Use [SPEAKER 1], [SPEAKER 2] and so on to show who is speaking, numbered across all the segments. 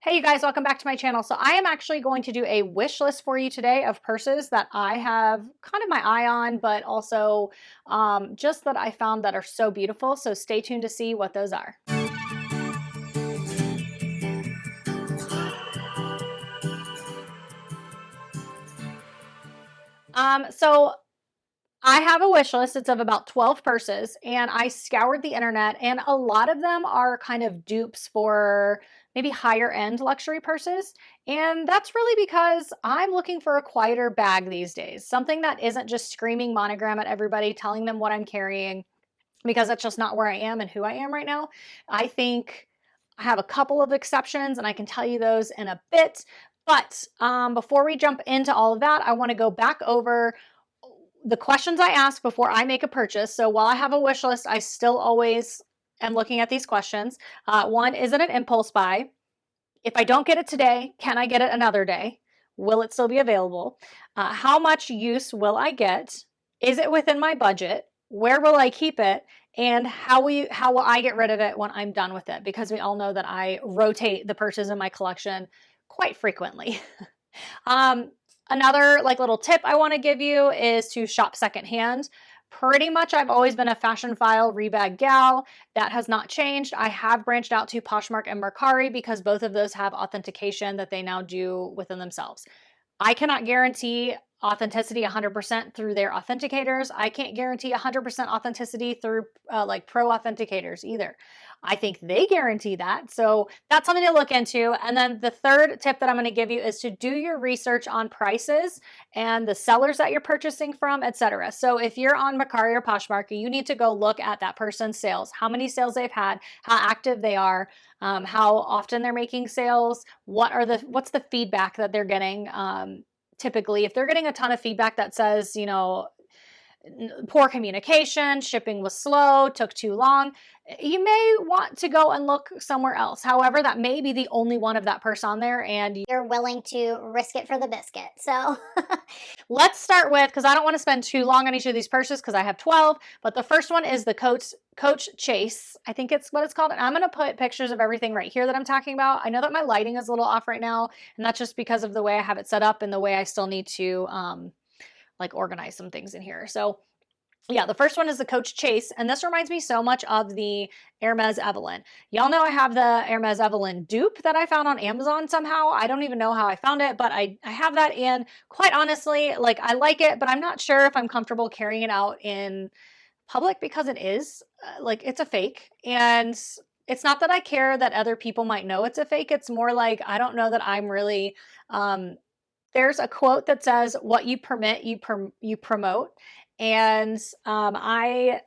[SPEAKER 1] Hey you guys, welcome back to my channel. So I am actually going to do a wish list for you today of purses that I have kind of my eye on, but also just that I found that are so beautiful. So stay tuned to see what those are. So I have a wish list. It's of about 12 purses, and I scoured the internet, and a lot of them are kind of dupes for maybe higher end luxury purses. And that's really because I'm looking for a quieter bag these days, something that isn't just screaming monogram at everybody, telling them what I'm carrying, because that's just not where I am and who I am right now. I think I have a couple of exceptions, and I can tell you those in a bit. But before we jump into all of that, I want to go back over the questions I ask before I make a purchase. So while I have a wish list, I still always am looking at these questions. One, is it an impulse buy? If I don't get it today, can I get it another day? Will it still be available? How much use will I get? Is it within my budget? Where will I keep it? And how will I get rid of it when I'm done with it? Because we all know that I rotate the purses in my collection quite frequently. Another little tip I want to give you is to shop secondhand. Pretty much I've always been a fashion file rebag gal. That has not changed. I have branched out to Poshmark and Mercari because both of those have authentication that they now do within themselves. I cannot guarantee authenticity 100% through their authenticators. I can't guarantee 100% authenticity through pro authenticators either. I think they guarantee that. So that's something to look into. And then the third tip that I'm going to give you is to do your research on prices and the sellers that you're purchasing from, etc. So if you're on Mercari or Poshmark, you need to go look at that person's sales, how many sales they've had, how active they are, how often they're making sales, what's the feedback that they're getting. Typically, if they're getting a ton of feedback that says, poor communication, shipping was slow, took too long, you may want to go and look somewhere else. However, that may be the only one of that person on there, and
[SPEAKER 2] you're willing to risk it for the biscuit. So
[SPEAKER 1] let's start with, because I don't want to spend too long on each of these purses because I have 12, but the first one is the Coach Chase. I think it's what it's called. And I'm going to put pictures of everything right here that I'm talking about. I know that my lighting is a little off right now, and that's just because of the way I have it set up and the way I still need to organize some things in here. So yeah, the first one is the Coach Chase, and this reminds me so much of the Hermes Evelyn. Y'all know I have the Hermes Evelyn dupe that I found on Amazon somehow. I don't even know how I found it, but I have that, and quite honestly, I like it, but I'm not sure if I'm comfortable carrying it out in public because it is, it's a fake, and it's not that I care that other people might know it's a fake. It's more like I don't know that I'm really, there's a quote that says, what you permit, you promote. And I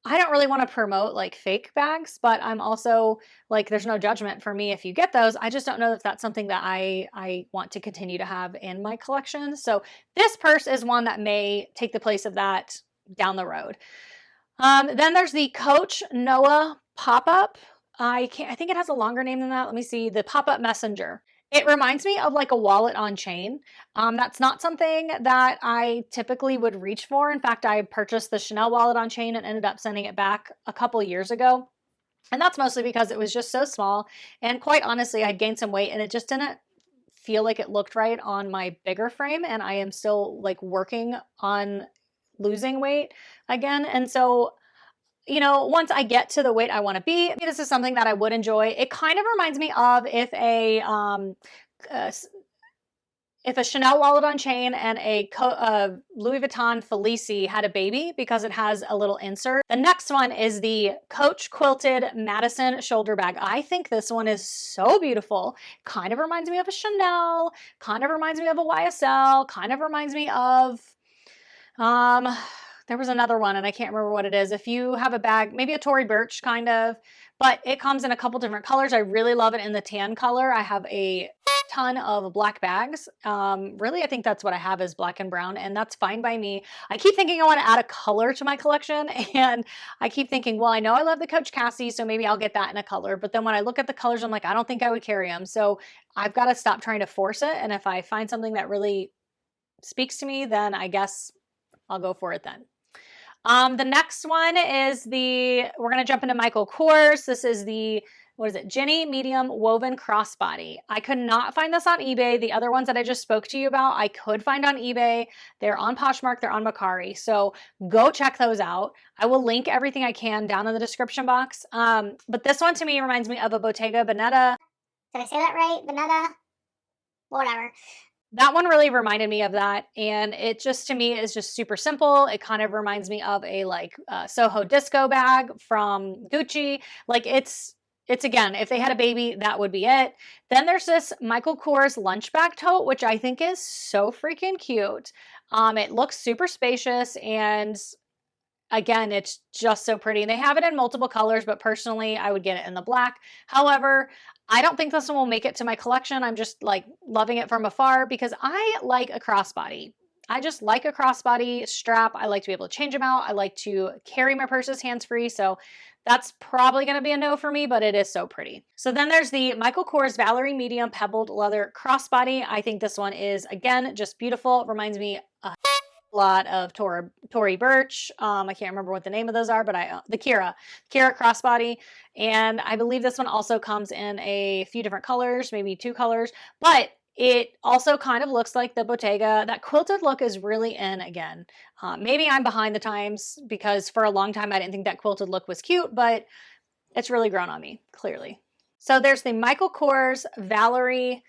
[SPEAKER 1] don't really want to promote fake bags, but I'm also there's no judgment for me if you get those. I just don't know if that's something that I want to continue to have in my collection. So this purse is one that may take the place of that down the road. Then there's the Coach Noah pop-up. I think it has a longer name than that. Let me see. The pop-up messenger. It reminds me of a wallet on chain. That's not something that I typically would reach for. In fact, I purchased the Chanel wallet on chain and ended up sending it back a couple years ago. And that's mostly because it was just so small. And quite honestly, I'd gained some weight and it just didn't feel like it looked right on my bigger frame. And I am still working on losing weight again. And so once I get to the weight I want to be, this is something that I would enjoy. It kind of reminds me of if a Chanel wallet on chain and a Louis Vuitton Felici had a baby, because it has a little insert. The next one is the Coach Quilted Madison shoulder bag. I think this one is so beautiful. Kind of reminds me of a Chanel, kind of reminds me of a YSL, kind of reminds me of, there was another one and I can't remember what it is. If you have a bag, maybe a Tory Burch kind of, but it comes in a couple different colors. I really love it in the tan color. I have a ton of black bags. Really, I think that's what I have is black and brown, and that's fine by me. I keep thinking I want to add a color to my collection, and I keep thinking, well, I know I love the Coach Cassie, so maybe I'll get that in a color. But then when I look at the colors, I'm like, I don't think I would carry them. So I've got to stop trying to force it. And if I find something that really speaks to me, then I guess I'll go for it then. The next one is we're going to jump into Michael Kors. This is the what is it? Ginny medium woven crossbody. I could not find this on eBay. The other ones that I just spoke to you about, I could find on eBay. They're on Poshmark, they're on Mercari. So go check those out. I will link everything I can down in the description box. But this one to me reminds me of a Bottega Veneta.
[SPEAKER 2] Did I say that right? Vanetta? Whatever.
[SPEAKER 1] That one really reminded me of that, and it just to me is just super simple. It kind of reminds me of a like Soho disco bag from Gucci. Like it's again, if they had a baby, that would be it. Then there's this Michael Kors lunch bag tote, which I think is so freaking cute. It looks super spacious, and again, it's just so pretty. And they have it in multiple colors, but personally, I would get it in the black. However, I don't think this one will make it to my collection. I'm just like loving it from afar because I like a crossbody. I just like a crossbody strap. I like to be able to change them out. I like to carry my purses hands-free. So that's probably going to be a no for me, but it is so pretty. So then there's the Michael Kors Valerie Medium Pebbled Leather Crossbody. I think this one is, again, just beautiful. It reminds me a lot of Tory Burch. I can't remember what the name of those are, but the Kira crossbody. And I believe this one also comes in a few different colors, maybe 2 colors, but it also kind of looks like the Bottega. That quilted look is really in again. Maybe I'm behind the times because for a long time I didn't think that quilted look was cute, but it's really grown on me, clearly. So there's the Michael Kors Valerie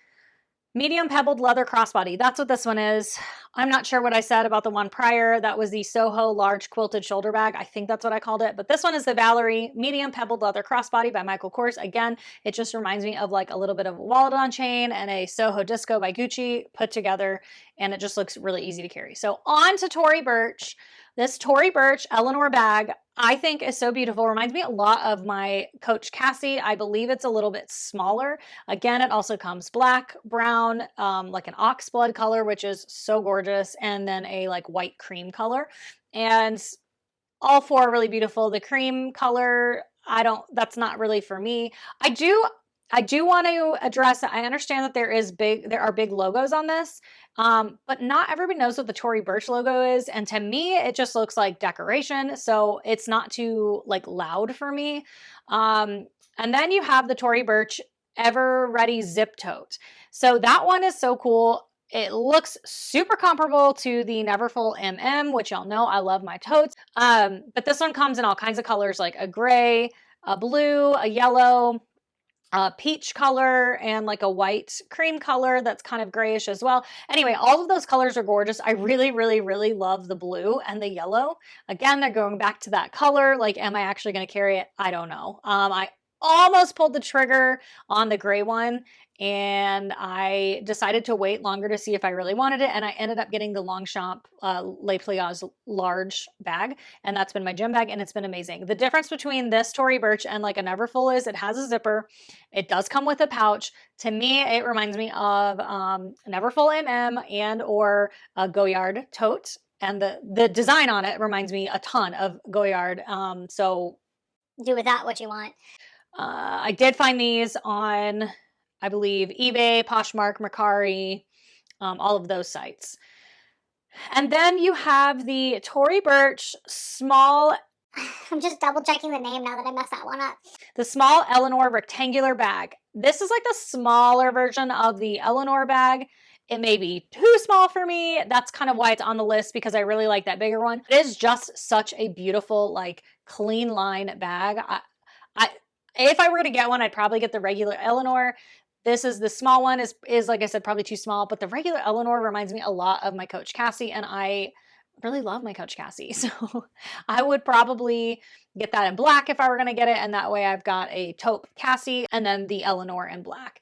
[SPEAKER 1] Medium Pebbled Leather Crossbody. That's what this one is. I'm not sure what I said about the one prior. That was the Soho Large Quilted Shoulder Bag. I think that's what I called it. But this one is the Valerie Medium Pebbled Leather Crossbody by Michael Kors. Again, it just reminds me of like a little bit of a wallet on chain and a Soho Disco by Gucci put together. And it just looks really easy to carry. So on to Tory Burch. This Tory Burch Eleanor bag, I think is so beautiful. Reminds me a lot of my Coach Cassie. I believe it's a little bit smaller. Again, it also comes black, brown, like an ox blood color, which is so gorgeous, and then a like white cream color. And all 4 are really beautiful. The cream color, that's not really for me. I do want to address, I understand that there are big logos on this, but not everybody knows what the Tory Burch logo is. And to me, it just looks like decoration. So it's not too like loud for me. And then you have the Tory Burch Ever Ready Zip Tote. So that one is so cool. It looks super comparable to the Neverfull MM, which y'all know I love my totes. But this one comes in all kinds of colors, like a gray, a blue, a yellow, peach color, and like a white cream color that's kind of grayish as well. Anyway, all of those colors are gorgeous. I really, really, really love the blue and the yellow. Again, they're going back to that color. Like, am I actually going to carry it? I don't know. I almost pulled the trigger on the gray one, and I decided to wait longer to see if I really wanted it, and I ended up getting the Longchamp Les Pliants large bag, and that's been my gym bag, and it's been amazing. The difference between this Tory Burch and like a Neverfull is it has a zipper. It does come with a pouch. To me, it reminds me of Neverfull MM and or a Goyard tote, and the design on it reminds me a ton of Goyard. So
[SPEAKER 2] Do with that what you want.
[SPEAKER 1] I did find these on, I believe, eBay, Poshmark, Mercari, all of those sites. And then you have the Tory Burch small.
[SPEAKER 2] I'm just double checking the name now that I messed that one up.
[SPEAKER 1] The small Eleanor rectangular bag. This is like the smaller version of the Eleanor bag. It may be too small for me. That's kind of why it's on the list, because I really like that bigger one. It is just such a beautiful, like, clean line bag. If I were to get one, I'd probably get the regular Eleanor. This is the small one is like I said, probably too small, but the regular Eleanor reminds me a lot of my Coach Cassie, and I really love my Coach Cassie. So I would probably get that in black if I were going to get it, and that way I've got a taupe Cassie and then the Eleanor in black.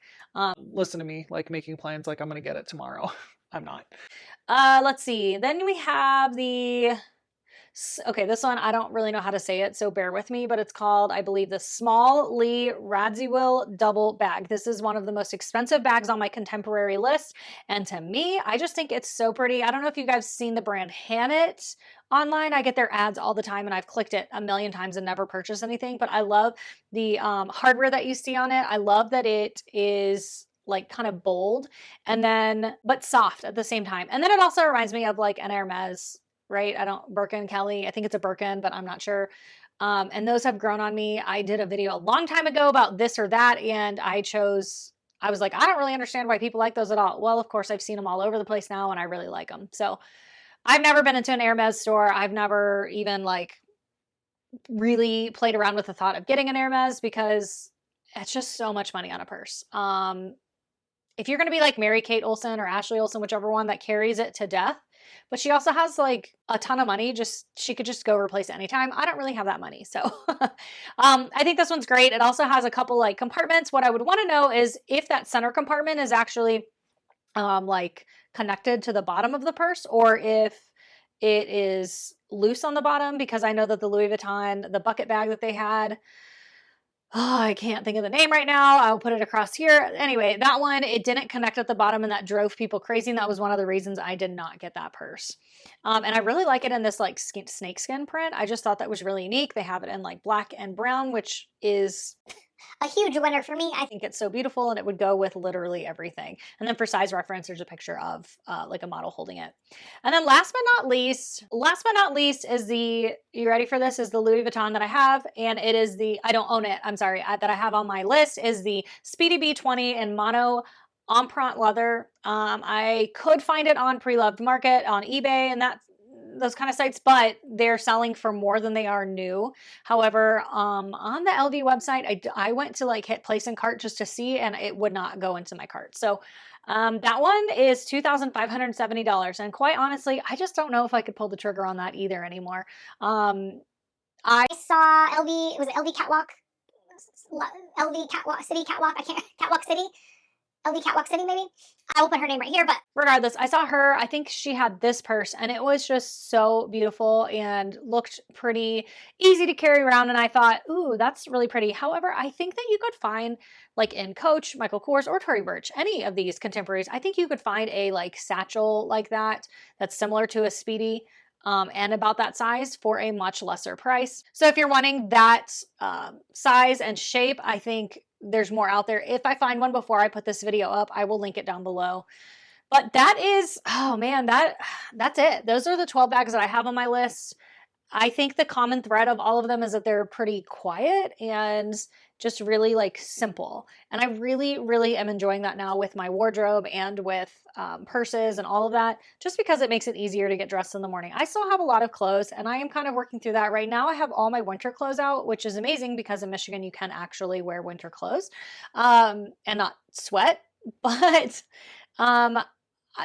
[SPEAKER 3] Listen to me, like making plans like I'm going to get it tomorrow. I'm not.
[SPEAKER 1] Let's see. Then we have okay, this one, I don't really know how to say it, so bear with me, but it's called, I believe, the Small Lee Radziwill Double Bag. This is one of the most expensive bags on my contemporary list, and to me, I just think it's so pretty. I don't know if you guys seen the brand Hannett online. I get their ads all the time, and I've clicked it a million times and never purchased anything, but I love the hardware that you see on it. I love that it is like kind of bold, and then, but soft at the same time. And then it also reminds me of like an Hermes, right? Birkin Kelly. I think it's a Birkin, but I'm not sure. And those have grown on me. I did a video a long time ago about this or that, and I was like, I don't really understand why people like those at all. Well, of course, I've seen them all over the place now, and I really like them. So I've never been into an Hermes store. I've never even like really played around with the thought of getting an Hermes because it's just so much money on a purse. If you're going to be like Mary Kate Olsen or Ashley Olsen, whichever one that carries it to death, but she also has like a ton of money, she could just go replace it anytime. I don't really have that money. So I think this one's great. It also has a couple like compartments. What I would want to know is if that center compartment is actually like connected to the bottom of the purse, or if it is loose on the bottom, because I know that the Louis Vuitton, the bucket bag that they had, I can't think of the name right now. I'll put it across here. Anyway, that one, it didn't connect at the bottom, and that drove people crazy. And that was one of the reasons I did not get that purse. And I really like it in this like snakeskin print. I just thought that was really unique. They have it in like black and brown, which is
[SPEAKER 2] a huge winner for me.
[SPEAKER 1] I think it's so beautiful, and it would go with literally everything. And then for size reference, there's a picture of like a model holding it. And then last but not least is you ready for this, is the Louis Vuitton that I have. And it is I don't own it. I'm sorry. that I have on my list is the Speedy B20 in mono empreinte leather. I could find it on Pre-Loved Market on eBay and those kind of sites, but they're selling for more than they are new. However, on the LV website, I went to like hit place in cart just to see, and it would not go into my cart. So that one is $2,570. And quite honestly, I just don't know if I could pull the trigger on that either anymore.
[SPEAKER 2] I saw LV, was it LV Catwalk? LV Catwalk City Catwalk, Catwalk City? LV Catwalk City, maybe? I will put her name right here, but
[SPEAKER 1] regardless, I saw her, I think she had this purse, and it was just so beautiful and looked pretty easy to carry around, and I thought, ooh, that's really pretty. However, I think that you could find, like in Coach, Michael Kors, or Tory Burch, any of these contemporaries, I think you could find a like satchel like that that's similar to a Speedy, and about that size for a much lesser price. So if you're wanting that size and shape, I think there's more out there. If I find one before I put this video up, I will link it down below. But that is, oh man, that's it. Those are the 12 bags that I have on my list. I think the common thread of all of them is that they're pretty quiet and just really like simple. And I really, really am enjoying that now with my wardrobe and with purses and all of that, just because it makes it easier to get dressed in the morning. I still have a lot of clothes, and I am kind of working through that right now. I have all my winter clothes out, which is amazing because in Michigan you can actually wear winter clothes and not sweat. But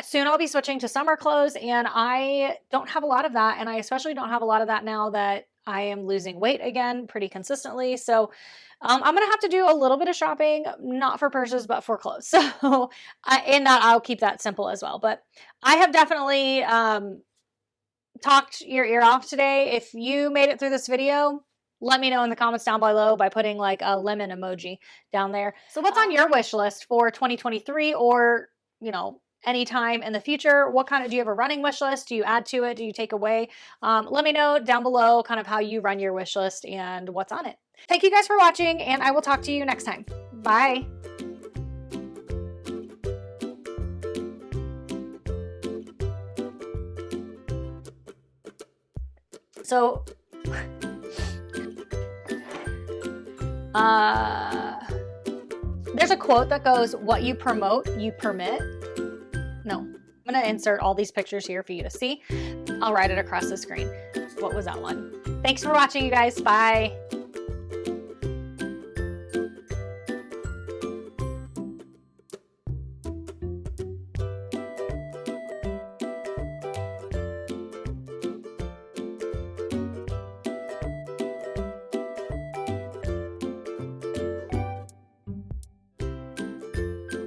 [SPEAKER 1] soon I'll be switching to summer clothes, and I don't have a lot of that. And I especially don't have a lot of that now that I am losing weight again pretty consistently. So I'm going to have to do a little bit of shopping, not for purses, but for clothes. So in that, I'll keep that simple as well. But I have definitely talked your ear off today. If you made it through this video, let me know in the comments down below by putting like a lemon emoji down there. So what's on your wish list for 2023, or, you know, anytime in the future? What kind of, do you have a running wish list? Do you add to it? Do you take away? Let me know down below kind of how you run your wish list and what's on it. Thank you guys for watching, and I will talk to you next time. Bye. So, there's a quote that goes, "What you promote, you permit." No, I'm going to insert all these pictures here for you to see. I'll write it across the screen. What was that one? Thanks for watching, you guys. Bye.